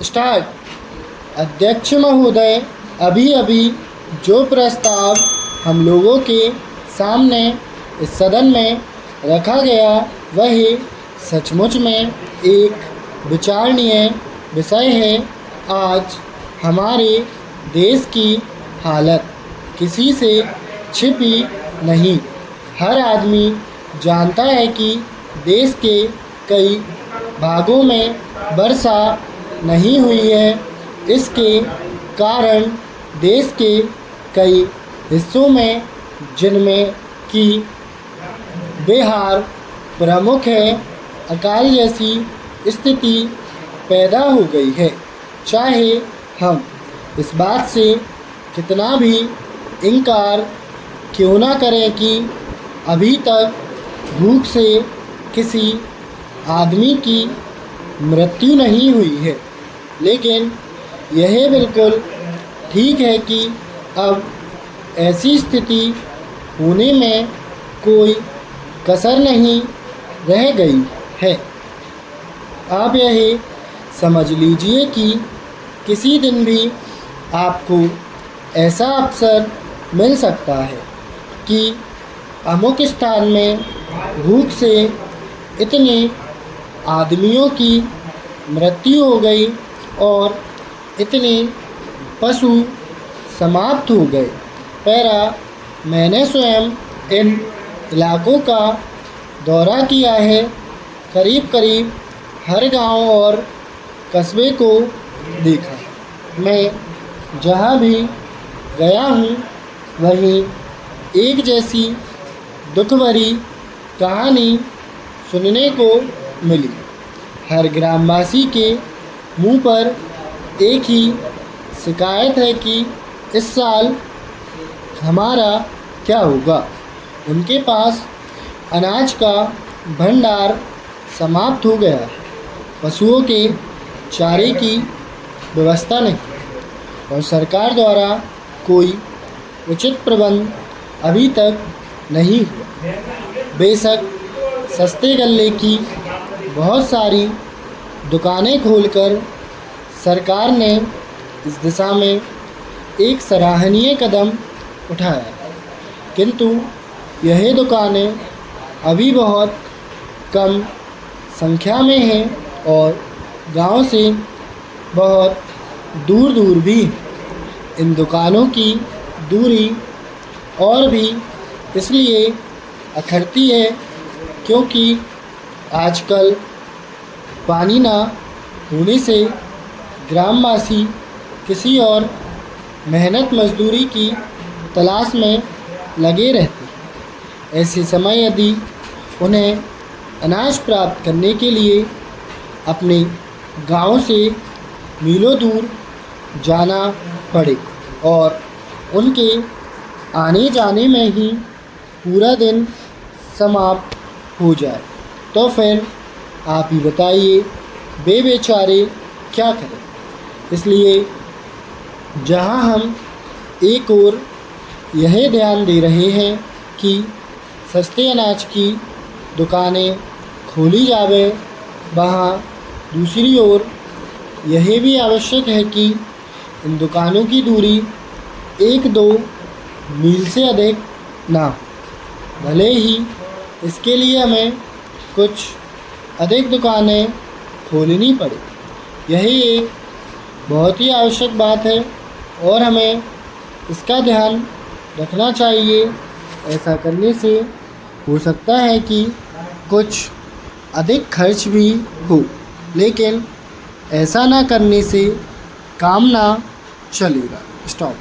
Start. अध्यक्ष महोदय, अभी अभी जो प्रस्ताव हम लोगों के सामने इस सदन में रखा गया वह सचमुच में एक विचारणीय विषय है। आज हमारे देश की हालत किसी से छिपी नहीं। हर आदमी जानता है कि देश के कई भागों में वर्षा नहीं हुई है। इसके कारण देश के कई हिस्सों में, जिनमें कि बिहार प्रमुख है, अकाल जैसी स्थिति पैदा हो गई है। चाहे हम इस बात से कितना भी इनकार क्यों ना करें कि अभी तक भूख से किसी आदमी की मृत्यु नहीं हुई है, लेकिन यह बिल्कुल ठीक है कि अब ऐसी स्थिति होने में कोई कसर नहीं रह गई है। आप यह समझ लीजिए कि किसी दिन भी आपको ऐसा अवसर मिल सकता है कि अमुक स्थान में भूख से इतने आदमियों की मृत्यु हो गई और इतने पशु समाप्त हो गए। पैरा मैंने स्वयं इन इलाकों का दौरा किया है। करीब करीब हर गांव और कस्बे को देखा। मैं जहां भी गया हूं वहीं एक जैसी दुख भरी कहानी सुनने को मिली। हर ग्रामवासी के मुंह पर एक ही शिकायत है कि इस साल हमारा क्या होगा। उनके पास अनाज का भंडार समाप्त हो गया है, पशुओं के चारे की व्यवस्था नहीं और सरकार द्वारा कोई उचित प्रबंध अभी तक नहीं हुआ। बेशक सस्ते गल्ले की बहुत सारी दुकानें खोलकर सरकार ने इस दिशा में एक सराहनीय कदम उठाया, किंतु यह दुकानें अभी बहुत कम संख्या में हैं और गांव से बहुत दूर दूर भी। इन दुकानों की दूरी और भी इसलिए अखरती है क्योंकि आजकल पानी ना होने से ग्रामवासी किसी और मेहनत मजदूरी की तलाश में लगे रहते। ऐसे समय यदि उन्हें अनाज प्राप्त करने के लिए अपने गांव से मीलों दूर जाना पड़े और उनके आने जाने में ही पूरा दिन समाप्त हो जाए, तो फिर आप ही बताइए वे बेचारे क्या करें। इसलिए जहां हम एक ओर यह ध्यान दे रहे हैं कि सस्ते अनाज की दुकानें खोली जावे, वहाँ दूसरी ओर यह भी आवश्यक है कि इन दुकानों की दूरी 1-2 मील से अधिक ना हो। भले ही इसके लिए हमें कुछ अधिक दुकानें खोलनी पड़े, यही एक बहुत ही आवश्यक बात है और हमें इसका ध्यान रखना चाहिए। ऐसा करने से हो सकता है कि कुछ अधिक खर्च भी हो, लेकिन ऐसा ना करने से काम ना चलेगा। स्टॉप।